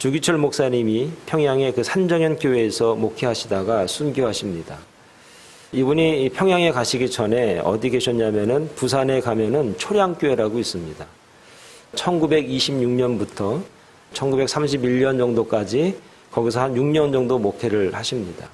주기철 목사님이 평양의 그 산정현 교회에서 목회하시다가 순교하십니다. 이분이 평양에 가시기 전에 어디 계셨냐면은 부산에 가면은 초량교회라고 있습니다. 1926년부터 1931년 정도까지 거기서 한 6년 정도 목회를 하십니다.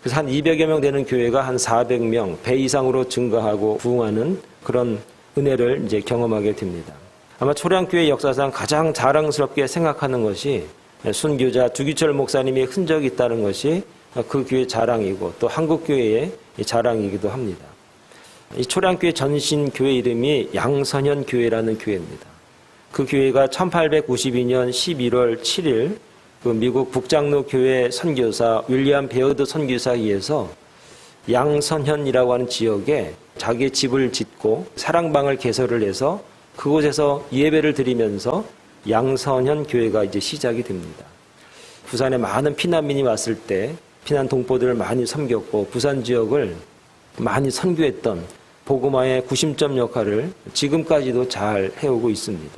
그래서 한 200여 명 되는 교회가 한 400명, 배 이상으로 증가하고 부흥하는 그런 은혜를 이제 경험하게 됩니다. 아마 초량교회 역사상 가장 자랑스럽게 생각하는 것이 순교자 주기철 목사님의 흔적이 있다는 것이 그 교회 자랑이고 또 한국교회의 자랑이기도 합니다. 이 초량교회 전신 교회 이름이 양선현 교회라는 교회입니다. 그 교회가 1892년 11월 7일 그 미국 북장로 교회 선교사 윌리엄 베어드 선교사에 의해서 양선현이라고 하는 지역에 자기의 집을 짓고 사랑방을 개설을 해서 그곳에서 예배를 드리면서 양선현 교회가 이제 시작이 됩니다. 부산에 많은 피난민이 왔을 때 피난 동포들을 많이 섬겼고 부산 지역을 많이 선교했던 복음화의 구심점 역할을 지금까지도 잘 해오고 있습니다.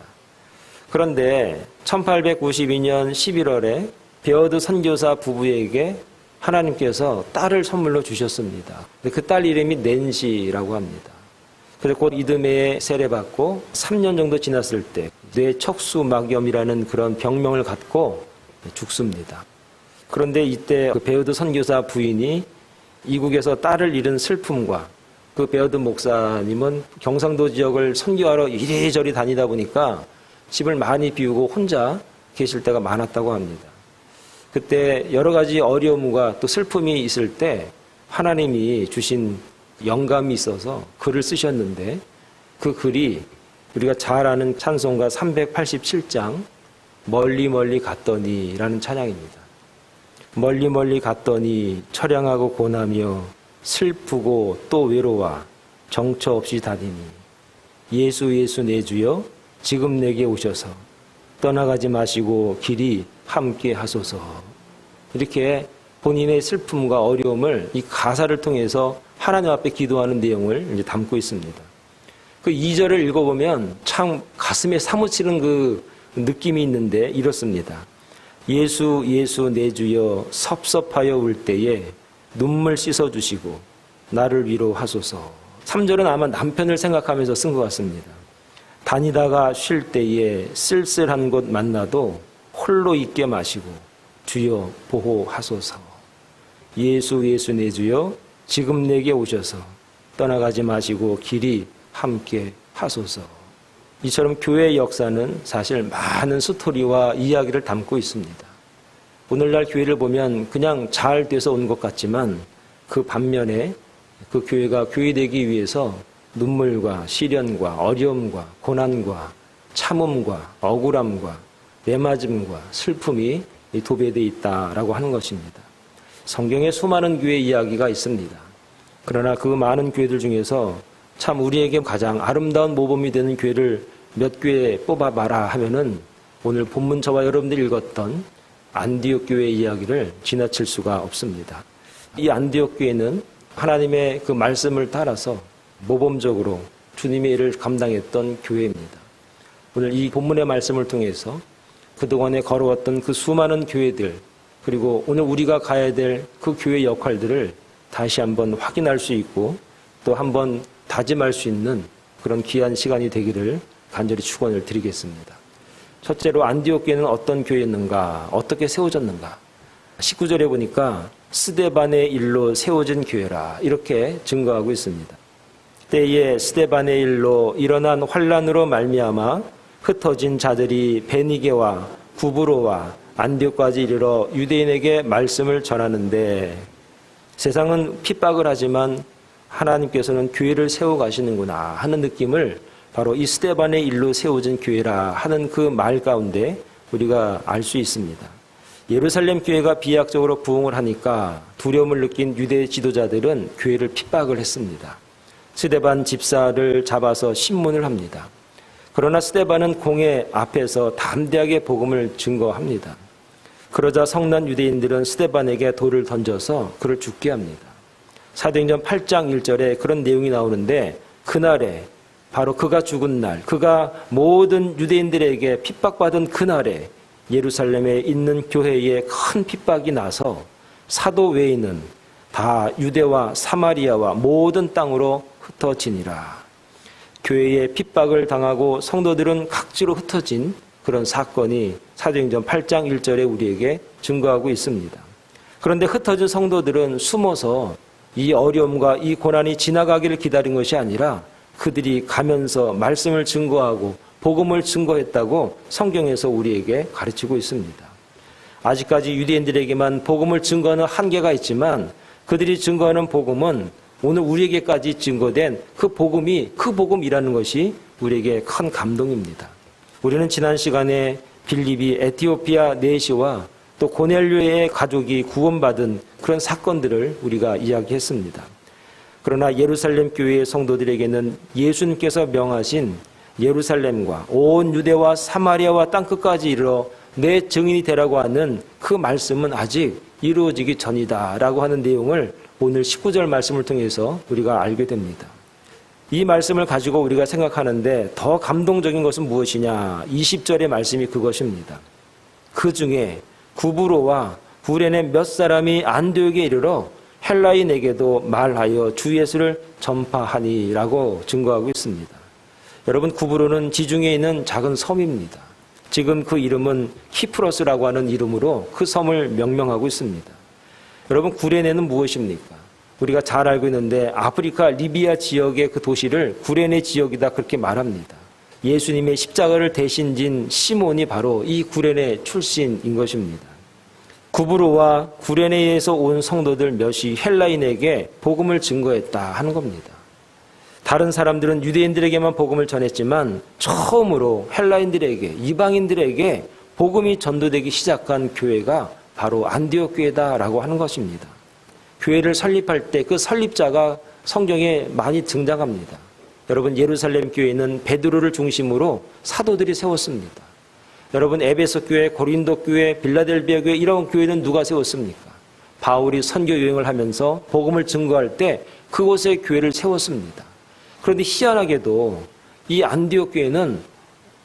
그런데 1892년 11월에 베어드 선교사 부부에게 하나님께서 딸을 선물로 주셨습니다. 그 딸 이름이 낸시라고 합니다. 그래서 곧 이듬해에 세례받고 3년 정도 지났을 때 뇌척수막염이라는 그런 병명을 갖고 죽습니다. 그런데 이때 그 베어드 선교사 부인이 이국에서 딸을 잃은 슬픔과 그 베어드 목사님은 경상도 지역을 선교하러 이리저리 다니다 보니까 집을 많이 비우고 혼자 계실 때가 많았다고 합니다. 그때 여러 가지 어려움과 또 슬픔이 있을 때 하나님이 주신 영감이 있어서 글을 쓰셨는데 그 글이 우리가 잘 아는 찬송가 387장 멀리 멀리 갔더니 라는 찬양입니다. 멀리 멀리 갔더니 처량하고 고나며 슬프고 또 외로워 정처 없이 다니니 예수 예수 내 주여 지금 내게 오셔서 떠나가지 마시고 길이 함께 하소서. 이렇게 본인의 슬픔과 어려움을 이 가사를 통해서 하나님 앞에 기도하는 내용을 이제 담고 있습니다. 그 2절을 읽어보면 참 가슴에 사무치는 그 느낌이 있는데 이렇습니다. 예수 예수 내 주여 섭섭하여 울 때에 눈물 씻어주시고 나를 위로하소서. 3절은 아마 남편을 생각하면서 쓴 것 같습니다. 다니다가 쉴 때에 쓸쓸한 곳 만나도 홀로 있게 마시고 주여 보호하소서. 예수 예수 내 주여 지금 내게 오셔서 떠나가지 마시고 길이 함께 하소서. 이처럼 교회의 역사는 사실 많은 스토리와 이야기를 담고 있습니다. 오늘날 교회를 보면 그냥 잘 돼서 온 것 같지만 그 반면에 그 교회가 교회되기 위해서 눈물과 시련과 어려움과 고난과 참음과 억울함과 매맞음과 슬픔이 도배되어 있다라고 하는 것입니다. 성경에 수많은 교회 이야기가 있습니다. 그러나 그 많은 교회들 중에서 참 우리에게 가장 아름다운 모범이 되는 교회를 몇 교회 뽑아봐라 하면은 오늘 본문 저와 여러분들이 읽었던 안디옥 교회의 이야기를 지나칠 수가 없습니다. 이 안디옥 교회는 하나님의 그 말씀을 따라서 모범적으로 주님의 일을 감당했던 교회입니다. 오늘 이 본문의 말씀을 통해서 그동안에 걸어왔던 그 수많은 교회들 그리고 오늘 우리가 가야 될 그 교회 역할들을 다시 한번 확인할 수 있고 또 한번 다짐할 수 있는 그런 귀한 시간이 되기를 간절히 축원을 드리겠습니다. 첫째로 안디옥 교회는 어떤 교회였는가, 어떻게 세워졌는가. 19절에 보니까 스데반의 일로 세워진 교회라 이렇게 증거하고 있습니다. 때에 스데반의 일로 일어난 환란으로 말미암아 흩어진 자들이 베니게와 구브로와 안디옥까지 이르러 유대인에게 말씀을 전하는데 세상은 핍박을 하지만 하나님께서는 교회를 세워가시는구나 하는 느낌을 바로 이 스데반의 일로 세워진 교회라 하는 그 말 가운데 우리가 알 수 있습니다. 예루살렘 교회가 비약적으로 부흥을 하니까 두려움을 느낀 유대 지도자들은 교회를 핍박을 했습니다. 스데반 집사를 잡아서 신문을 합니다. 그러나 스데반은 공회 앞에서 담대하게 복음을 증거합니다. 그러자 성난 유대인들은 스데반에게 돌을 던져서 그를 죽게 합니다. 사도행전 8장 1절에 그런 내용이 나오는데 그날에 바로 그가 죽은 날, 그가 모든 유대인들에게 핍박받은 그날에 예루살렘에 있는 교회에 큰 핍박이 나서 사도 외에는 다 유대와 사마리아와 모든 땅으로 흩어지니라. 교회에 핍박을 당하고 성도들은 각지로 흩어진 그런 사건이 사도행전 8장 1절에 우리에게 증거하고 있습니다. 그런데 흩어진 성도들은 숨어서 이 어려움과 이 고난이 지나가기를 기다린 것이 아니라 그들이 가면서 말씀을 증거하고 복음을 증거했다고 성경에서 우리에게 가르치고 있습니다. 아직까지 유대인들에게만 복음을 증거하는 한계가 있지만 그들이 증거하는 복음은 오늘 우리에게까지 증거된 그 복음이라는 것이 우리에게 큰 감동입니다. 우리는 지난 시간에 빌립이 에티오피아 내시와 또 고넬료의 가족이 구원받은 그런 사건들을 우리가 이야기했습니다. 그러나 예루살렘 교회의 성도들에게는 예수님께서 명하신 예루살렘과 온 유대와 사마리아와 땅끝까지 이르러 내 증인이 되라고 하는 그 말씀은 아직 이루어지기 전이다라고 하는 내용을 오늘 19절 말씀을 통해서 우리가 알게 됩니다. 이 말씀을 가지고 우리가 생각하는데 더 감동적인 것은 무엇이냐? 20절의 말씀이 그것입니다. 그 중에 구브로와 구레네 몇 사람이 안디옥에 이르러 헬라인에게도 말하여 주 예수를 전파하니라고 증거하고 있습니다. 여러분, 구브로는 지중해에 있는 작은 섬입니다. 지금 그 이름은 키프로스라고 하는 이름으로 그 섬을 명명하고 있습니다. 여러분, 구레네는 무엇입니까? 우리가 잘 알고 있는데 아프리카 리비아 지역의 그 도시를 구레네 지역이다 그렇게 말합니다. 예수님의 십자가를 대신 진 시몬이 바로 이 구레네 출신인 것입니다. 구브로와 구레네에서 온 성도들 몇이 헬라인에게 복음을 증거했다 하는 겁니다. 다른 사람들은 유대인들에게만 복음을 전했지만 처음으로 헬라인들에게, 이방인들에게 복음이 전도되기 시작한 교회가 바로 안디옥 교회다라고 하는 것입니다. 교회를 설립할 때 그 설립자가 성경에 많이 등장합니다. 여러분, 예루살렘 교회는 베드로를 중심으로 사도들이 세웠습니다. 여러분, 에베소 교회, 고린도 교회, 빌라델비아 교회 이런 교회는 누가 세웠습니까? 바울이 선교 여행을 하면서 복음을 증거할 때 그곳에 교회를 세웠습니다. 그런데 희한하게도 이 안디옥 교회는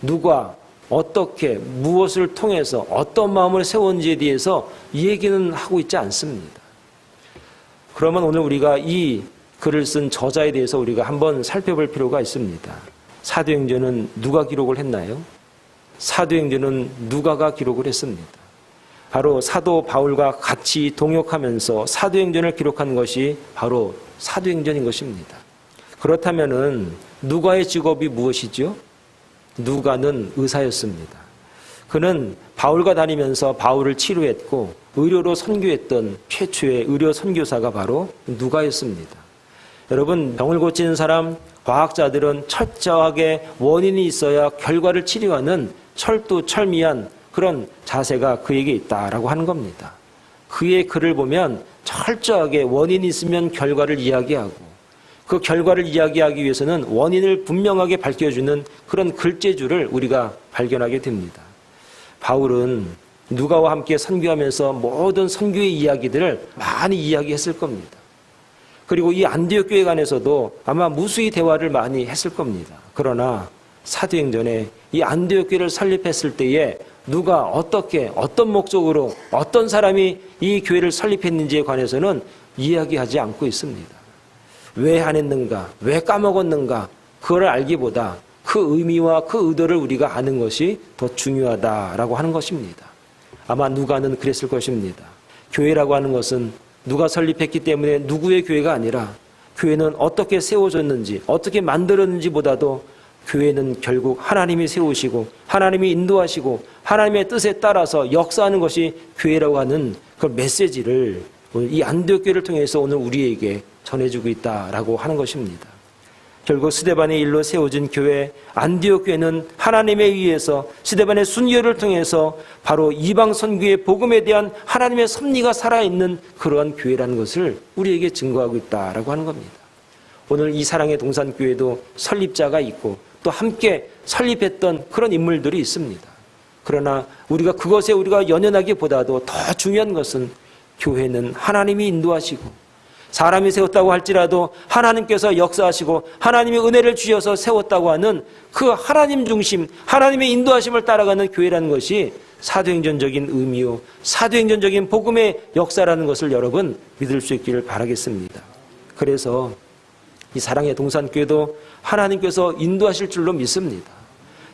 누가 어떻게 무엇을 통해서 어떤 마음을 세웠는지에 대해서 이 얘기는 하고 있지 않습니다. 그러면 오늘 우리가 이 글을 쓴 저자에 대해서 우리가 한번 살펴볼 필요가 있습니다. 사도행전은 누가 기록을 했나요? 사도행전은 누가가 기록을 했습니다. 바로 사도 바울과 같이 동역하면서 사도행전을 기록한 것이 바로 사도행전인 것입니다. 그렇다면은 누가의 직업이 무엇이죠? 누가는 의사였습니다. 그는 바울과 다니면서 바울을 치료했고 의료로 선교했던 최초의 의료 선교사가 바로 누가였습니다. 여러분, 병을 고치는 사람, 과학자들은 철저하게 원인이 있어야 결과를 치료하는 철두철미한 그런 자세가 그에게 있다라고 하는 겁니다. 그의 글을 보면 철저하게 원인이 있으면 결과를 이야기하고 그 결과를 이야기하기 위해서는 원인을 분명하게 밝혀주는 그런 글재주를 우리가 발견하게 됩니다. 바울은 누가와 함께 선교하면서 모든 선교의 이야기들을 많이 이야기했을 겁니다. 그리고 이 안디옥 교회 간에서도 아마 무수히 대화를 많이 했을 겁니다. 그러나 사도행전에 이 안디옥 교회를 설립했을 때에 누가 어떻게 어떤 목적으로 어떤 사람이 이 교회를 설립했는지에 관해서는 이야기하지 않고 있습니다. 왜 안 했는가, 왜 까먹었는가, 그걸 알기보다 그 의미와 그 의도를 우리가 아는 것이 더 중요하다라고 하는 것입니다. 아마 누가는 그랬을 것입니다. 교회라고 하는 것은 누가 설립했기 때문에 누구의 교회가 아니라 교회는 어떻게 세워졌는지, 어떻게 만들었는지보다도 교회는 결국 하나님이 세우시고 하나님이 인도하시고 하나님의 뜻에 따라서 역사하는 것이 교회라고 하는 그 메시지를 오늘 이 안디옥 교회를 통해서 오늘 우리에게 전해주고 있다라고 하는 것입니다. 결국 스데반의 일로 세워진 교회 안디옥 교회는 하나님에 의해서 스데반의 순교를 통해서 바로 이방 선교의 복음에 대한 하나님의 섭리가 살아있는 그러한 교회라는 것을 우리에게 증거하고 있다라고 하는 겁니다. 오늘 이 사랑의 동산교회도 설립자가 있고 또 함께 설립했던 그런 인물들이 있습니다. 그러나 그것에 우리가 연연하기보다도 더 중요한 것은 교회는 하나님이 인도하시고 사람이 세웠다고 할지라도 하나님께서 역사하시고 하나님의 은혜를 주셔서 세웠다고 하는 그 하나님 중심, 하나님의 인도하심을 따라가는 교회라는 것이 사도행전적인 의미요, 사도행전적인 복음의 역사라는 것을 여러분 믿을 수 있기를 바라겠습니다. 그래서 이 사랑의 동산교회도 하나님께서 인도하실 줄로 믿습니다.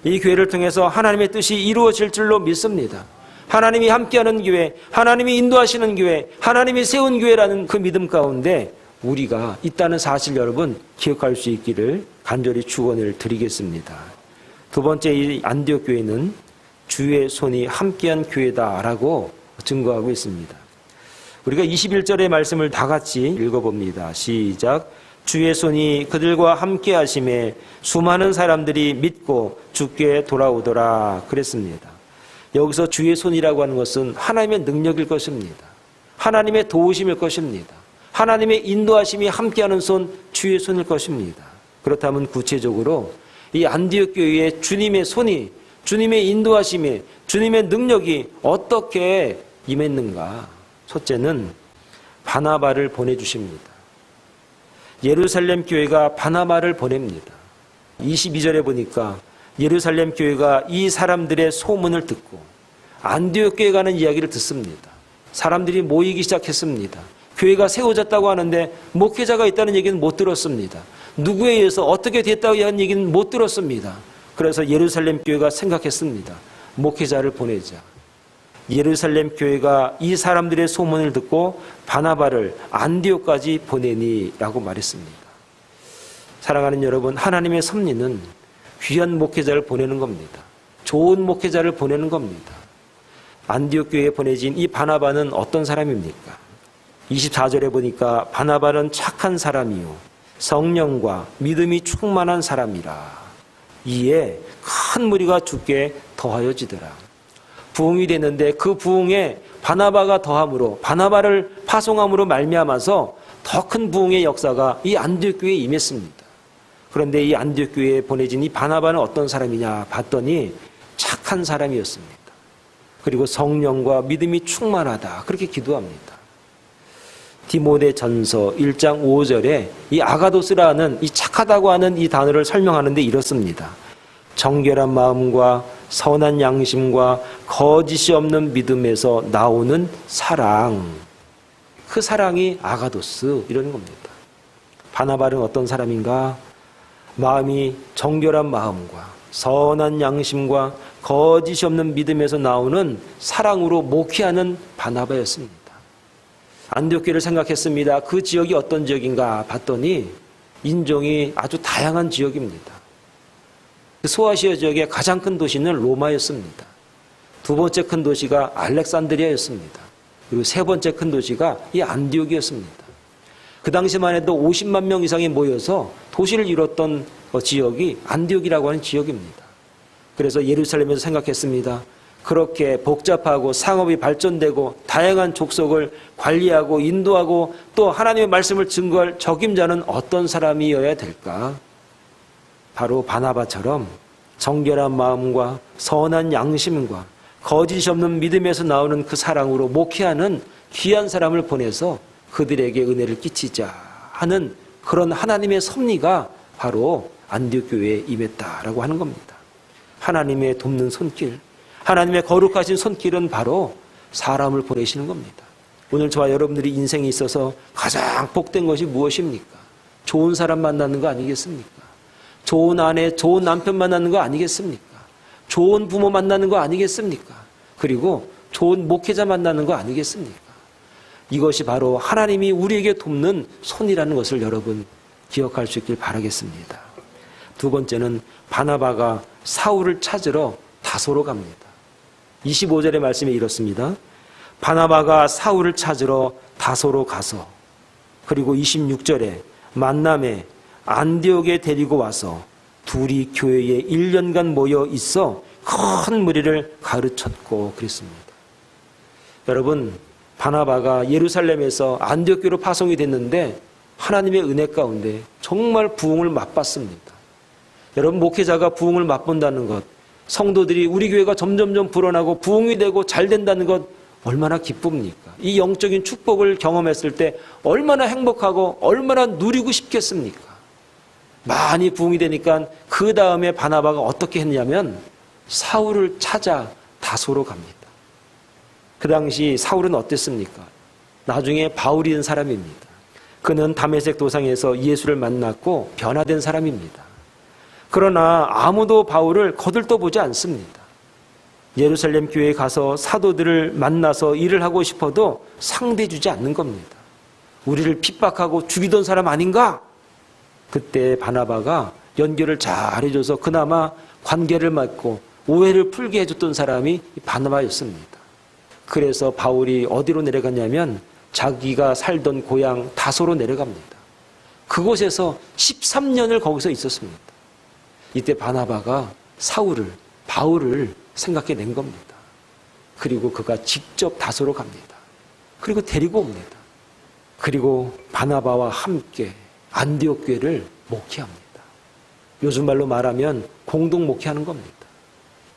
이 교회를 통해서 하나님의 뜻이 이루어질 줄로 믿습니다. 하나님이 함께하는 교회, 하나님이 인도하시는 교회, 하나님이 세운 교회라는 그 믿음 가운데 우리가 있다는 사실 여러분 기억할 수 있기를 간절히 축원을 드리겠습니다. 두 번째, 이 안디옥 교회는 주의 손이 함께한 교회다라고 증거하고 있습니다. 우리가 21절의 말씀을 다 같이 읽어봅니다. 시작. 주의 손이 그들과 함께 하심에 수많은 사람들이 믿고 주께 돌아오더라 그랬습니다. 여기서 주의 손이라고 하는 것은 하나님의 능력일 것입니다. 하나님의 도우심일 것입니다. 하나님의 인도하심이 함께하는 손, 주의 손일 것입니다. 그렇다면 구체적으로 이 안디옥 교회의 주님의 손이, 주님의 인도하심이, 주님의 능력이 어떻게 임했는가? 첫째는 바나바를 보내주십니다. 예루살렘 교회가 바나바를 보냅니다. 22절에 보니까 예루살렘 교회가 이 사람들의 소문을 듣고 안디옥 교회에 가는 이야기를 듣습니다. 사람들이 모이기 시작했습니다. 교회가 세워졌다고 하는데 목회자가 있다는 얘기는 못 들었습니다. 누구에 의해서 어떻게 됐다고 하는 얘기는 못 들었습니다. 그래서 예루살렘 교회가 생각했습니다. 목회자를 보내자. 예루살렘 교회가 이 사람들의 소문을 듣고 바나바를 안디옥까지 보내니라고 말했습니다. 사랑하는 여러분, 하나님의 섭리는 귀한 목회자를 보내는 겁니다. 좋은 목회자를 보내는 겁니다. 안디옥 교회에 보내진 이 바나바는 어떤 사람입니까? 24절에 보니까 바나바는 착한 사람이요 성령과 믿음이 충만한 사람이라. 이에 큰 무리가 주께 더하여지더라. 부흥이 됐는데 그 부흥에 바나바가 더함으로, 바나바를 파송함으로 말미암아서 더 큰 부흥의 역사가 이 안디옥 교회에 임했습니다. 그런데 이 안디옥 교회에 보내진 이 바나바는 어떤 사람이냐 봤더니 착한 사람이었습니다. 그리고 성령과 믿음이 충만하다, 그렇게 기도합니다. 디모데전서 1장 5절에 이 아가도스라는 이 착하다고 하는 이 단어를 설명하는데 이렇습니다. 정결한 마음과 선한 양심과 거짓이 없는 믿음에서 나오는 사랑. 그 사랑이 아가도스, 이런 겁니다. 바나바는 어떤 사람인가? 마음이 정결한 마음과 선한 양심과 거짓이 없는 믿음에서 나오는 사랑으로 목회하는 바나바였습니다. 안디옥 교회를 생각했습니다. 그 지역이 어떤 지역인가 봤더니 인종이 아주 다양한 지역입니다. 소아시아 지역의 가장 큰 도시는 로마였습니다. 두 번째 큰 도시가 알렉산드리아였습니다. 그리고 세 번째 큰 도시가 이 안디옥이었습니다. 그 당시만 해도 50만 명 이상이 모여서 도시를 이뤘던 지역이 안디옥이라고 하는 지역입니다. 그래서 예루살렘에서 생각했습니다. 그렇게 복잡하고 상업이 발전되고 다양한 족속을 관리하고 인도하고 또 하나님의 말씀을 증거할 적임자는 어떤 사람이어야 될까? 바로 바나바처럼 정결한 마음과 선한 양심과 거짓이 없는 믿음에서 나오는 그 사랑으로 목회하는 귀한 사람을 보내서 그들에게 은혜를 끼치자 하는 그런 하나님의 섭리가 바로 안디옥 교회에 임했다라고 하는 겁니다. 하나님의 돕는 손길, 하나님의 거룩하신 손길은 바로 사람을 보내시는 겁니다. 오늘 저와 여러분들이 인생에 있어서 가장 복된 것이 무엇입니까? 좋은 사람 만나는 거 아니겠습니까? 좋은 아내, 좋은 남편 만나는 거 아니겠습니까? 좋은 부모 만나는 거 아니겠습니까? 그리고 좋은 목회자 만나는 거 아니겠습니까? 이것이 바로 하나님이 우리에게 돕는 손이라는 것을 여러분 기억할 수 있길 바라겠습니다. 두 번째는 바나바가 사울을 찾으러 다소로 갑니다. 25절의 말씀이 이렇습니다. 바나바가 사울을 찾으러 다소로 가서, 그리고 26절에 만남에 안디옥에 데리고 와서 둘이 교회에 1년간 모여 있어 큰 무리를 가르쳤고 그랬습니다. 여러분, 바나바가 예루살렘에서 안디옥 교회로 파송이 됐는데 하나님의 은혜 가운데 정말 부흥을 맛봤습니다. 여러분, 목회자가 부흥을 맛본다는 것, 성도들이 우리 교회가 점점점 불어나고 부흥이 되고 잘 된다는 것 얼마나 기쁩니까? 이 영적인 축복을 경험했을 때 얼마나 행복하고 얼마나 누리고 싶겠습니까? 많이 부흥이 되니까 그 다음에 바나바가 어떻게 했냐면 사울을 찾아 다소로 갑니다. 그 당시 사울은 어땠습니까? 나중에 바울이 된 사람입니다. 그는 다메섹 도상에서 예수를 만났고 변화된 사람입니다. 그러나 아무도 바울을 거들떠보지 않습니다. 예루살렘 교회에 가서 사도들을 만나서 일을 하고 싶어도 상대해주지 않는 겁니다. 우리를 핍박하고 죽이던 사람 아닌가? 그때 바나바가 연결을 잘 해줘서 그나마 관계를 맺고 오해를 풀게 해줬던 사람이 바나바였습니다. 그래서 바울이 어디로 내려갔냐면 자기가 살던 고향 다소로 내려갑니다. 그곳에서 13년을 거기서 있었습니다. 이때 바나바가 바울을 생각해낸 겁니다. 그리고 그가 직접 다소로 갑니다. 그리고 데리고 옵니다. 그리고 바나바와 함께 안디옥 교회를 목회합니다. 요즘 말로 말하면 공동 목회하는 겁니다.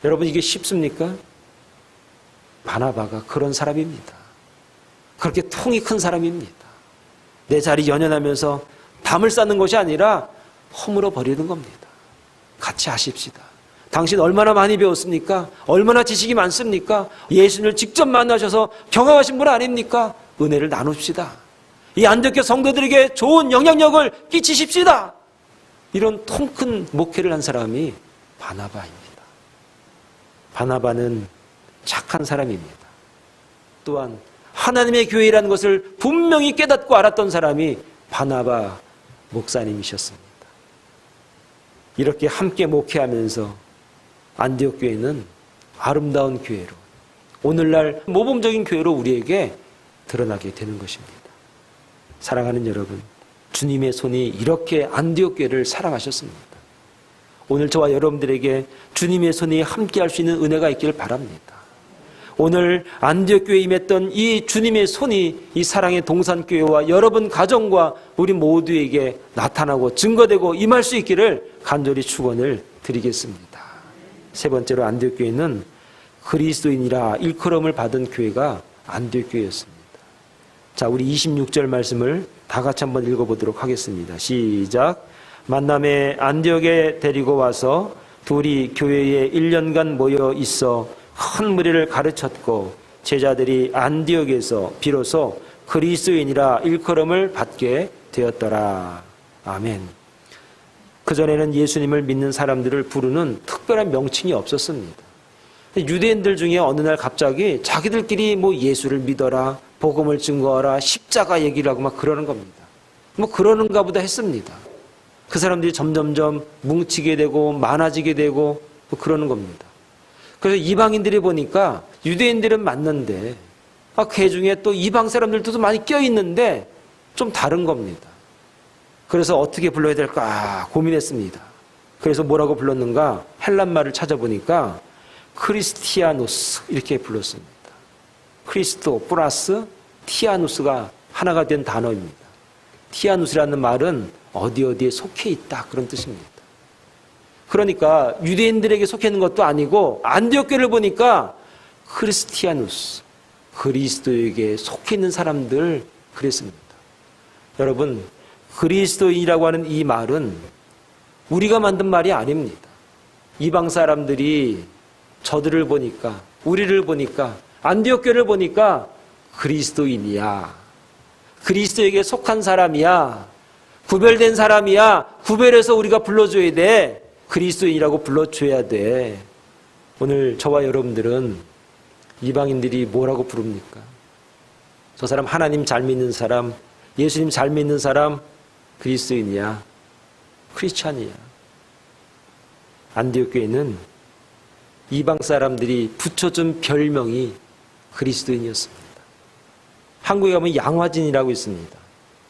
여러분 이게 쉽습니까? 바나바가 그런 사람입니다. 그렇게 통이 큰 사람입니다. 내 자리 연연하면서 담을 쌓는 것이 아니라 허물어 버리는 겁니다. 같이 하십시다. 당신 얼마나 많이 배웠습니까? 얼마나 지식이 많습니까? 예수님을 직접 만나셔서 경험하신 분 아닙니까? 은혜를 나눕시다. 이 안디옥 성도들에게 좋은 영향력을 끼치십시다. 이런 통 큰 목회를 한 사람이 바나바입니다. 바나바는 착한 사람입니다. 또한 하나님의 교회라는 것을 분명히 깨닫고 알았던 사람이 바나바 목사님이셨습니다. 이렇게 함께 목회하면서 안디옥 교회는 아름다운 교회로, 오늘날 모범적인 교회로 우리에게 드러나게 되는 것입니다. 사랑하는 여러분, 주님의 손이 이렇게 안디옥 교회를 사랑하셨습니다. 오늘 저와 여러분들에게 주님의 손이 함께할 수 있는 은혜가 있기를 바랍니다. 오늘 안디옥 교회에 임했던 이 주님의 손이 이 사랑의 동산교회와 여러분 가정과 우리 모두에게 나타나고 증거되고 임할 수 있기를 간절히 축원을 드리겠습니다. 세 번째로 안디옥 교회는 그리스도인이라 일컬음을 받은 교회가 안디옥 교회였습니다. 자, 우리 26절 말씀을 다 같이 한번 읽어보도록 하겠습니다. 시작. 만남에 안디옥에 데리고 와서 둘이 교회에 1년간 모여 있어 큰 무리를 가르쳤고 제자들이 안디옥에서 비로소 그리스도인이라 일컬음을 받게 되었더라. 아멘. 그전에는 예수님을 믿는 사람들을 부르는 특별한 명칭이 없었습니다. 유대인들 중에 어느 날 갑자기 자기들끼리 예수를 믿어라, 복음을 증거하라, 십자가 얘기를 하고 막 그러는 겁니다. 그러는가 보다 했습니다. 그 사람들이 점점점 뭉치게 되고 많아지게 되고 그러는 겁니다. 그래서 이방인들이 보니까 유대인들은 맞는데 그 중에 또 이방 사람들도 많이 껴있는데 좀 다른 겁니다. 그래서 어떻게 불러야 될까 고민했습니다. 그래서 뭐라고 불렀는가? 헬란말을 찾아보니까 크리스티아누스 이렇게 불렀습니다. 크리스토 플러스 티아누스가 하나가 된 단어입니다. 티아누스라는 말은 어디에 속해 있다 그런 뜻입니다. 그러니까 유대인들에게 속해 있는 것도 아니고 안디옥 교회를 보니까 크리스티아누스, 그리스도에게 속해 있는 사람들 그랬습니다. 여러분, 그리스도인이라고 하는 이 말은 우리가 만든 말이 아닙니다. 이방 사람들이 저들을 보니까, 우리를 보니까, 안디옥 교회를 보니까 그리스도인이야, 그리스도에게 속한 사람이야, 구별된 사람이야, 구별해서 우리가 불러줘야 돼, 그리스도인이라고 불러줘야 돼. 오늘 저와 여러분들은 이방인들이 뭐라고 부릅니까? 저 사람 하나님 잘 믿는 사람, 예수님 잘 믿는 사람 그리스도인이야, 크리스찬이야. 안디옥 교회는 이방 사람들이 붙여준 별명이 그리스도인이었습니다. 한국에 가면 양화진이라고 있습니다.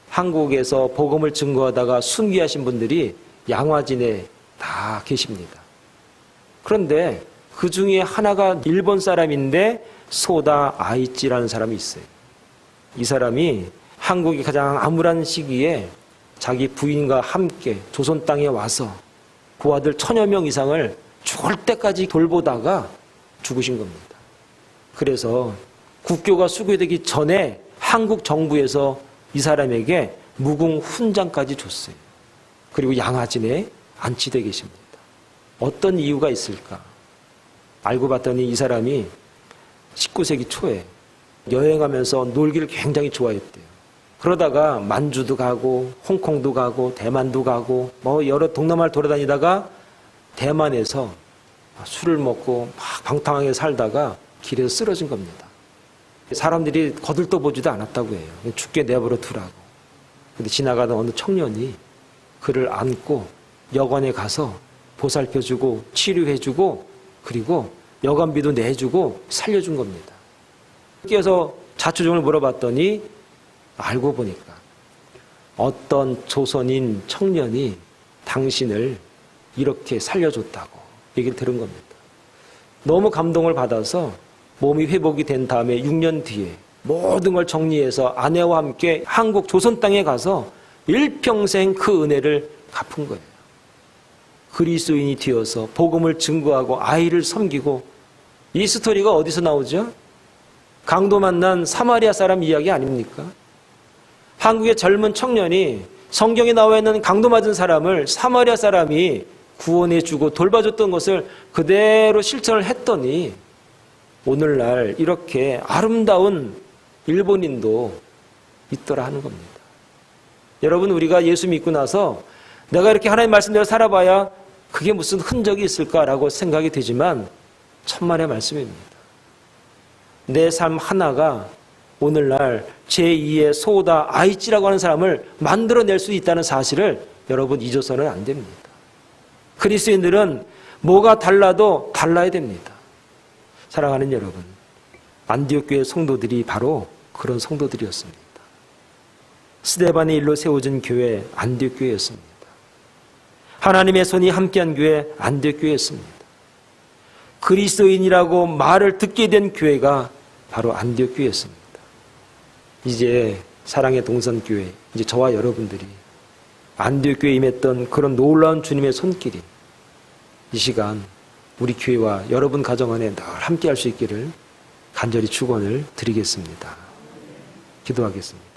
한국에서 복음을 증거하다가 순교하신 분들이 양화진에 다 계십니다. 그런데 그 중에 하나가 일본 사람인데 소다 아이찌라는 사람이 있어요. 이 사람이 한국이 가장 암울한 시기에 자기 부인과 함께 조선 땅에 와서 그 아들 1000여 명 이상을 죽을 때까지 돌보다가 죽으신 겁니다. 그래서 국교가 수교되기 전에 한국 정부에서 이 사람에게 무궁 훈장까지 줬어요. 그리고 양화진에 안치되어 계십니다. 어떤 이유가 있을까? 알고 봤더니 이 사람이 19세기 초에 여행하면서 놀기를 굉장히 좋아했대요. 그러다가 만주도 가고 홍콩도 가고 대만도 가고 뭐 여러 동남아를 돌아다니다가 대만에서 술을 먹고 막 방탕하게 살다가 길에서 쓰러진 겁니다. 사람들이 거들떠보지도 않았다고 해요. 죽게 내버려 두라고. 근데 지나가던 어느 청년이 그를 안고 여관에 가서 보살펴주고 치료해주고 그리고 여관비도 내주고 살려준 겁니다. 그래서 자초정을 물어봤더니 알고 보니까 어떤 조선인 청년이 당신을 이렇게 살려줬다고 얘기를 들은 겁니다. 너무 감동을 받아서 몸이 회복이 된 다음에 6년 뒤에 모든 걸 정리해서 아내와 함께 한국 조선 땅에 가서 일평생 그 은혜를 갚은 거예요. 그리스도인이 되어서 복음을 증거하고 아이를 섬기고. 이 스토리가 어디서 나오죠? 강도 만난 사마리아 사람 이야기 아닙니까? 한국의 젊은 청년이 성경에 나와 있는 강도 맞은 사람을 사마리아 사람이 구원해주고 돌봐줬던 것을 그대로 실천을 했더니 오늘날 이렇게 아름다운 일본인도 있더라 하는 겁니다. 여러분, 우리가 예수 믿고 나서 내가 이렇게 하나님 말씀대로 살아봐야 그게 무슨 흔적이 있을까라고 생각이 되지만 천만의 말씀입니다. 내 삶 하나가 오늘날 제2의 소다 아이찌라고 하는 사람을 만들어낼 수 있다는 사실을 여러분 잊어서는 안 됩니다. 그리스도인들은 뭐가 달라도 달라야 됩니다. 사랑하는 여러분, 안디옥 교회 성도들이 바로 그런 성도들이었습니다. 스데반의 일로 세워진 교회 안디옥 교회였습니다. 하나님의 손이 함께한 교회 안디옥 교회였습니다. 그리스도인이라고 말을 듣게 된 교회가 바로 안디옥 교회였습니다. 이제 사랑의 동선교회, 이제 저와 여러분들이 안디옥 교회에 임했던 그런 놀라운 주님의 손길이 이 시간 우리 교회와 여러분 가정 안에 늘 함께 할 수 있기를 간절히 축원을 드리겠습니다. 기도하겠습니다.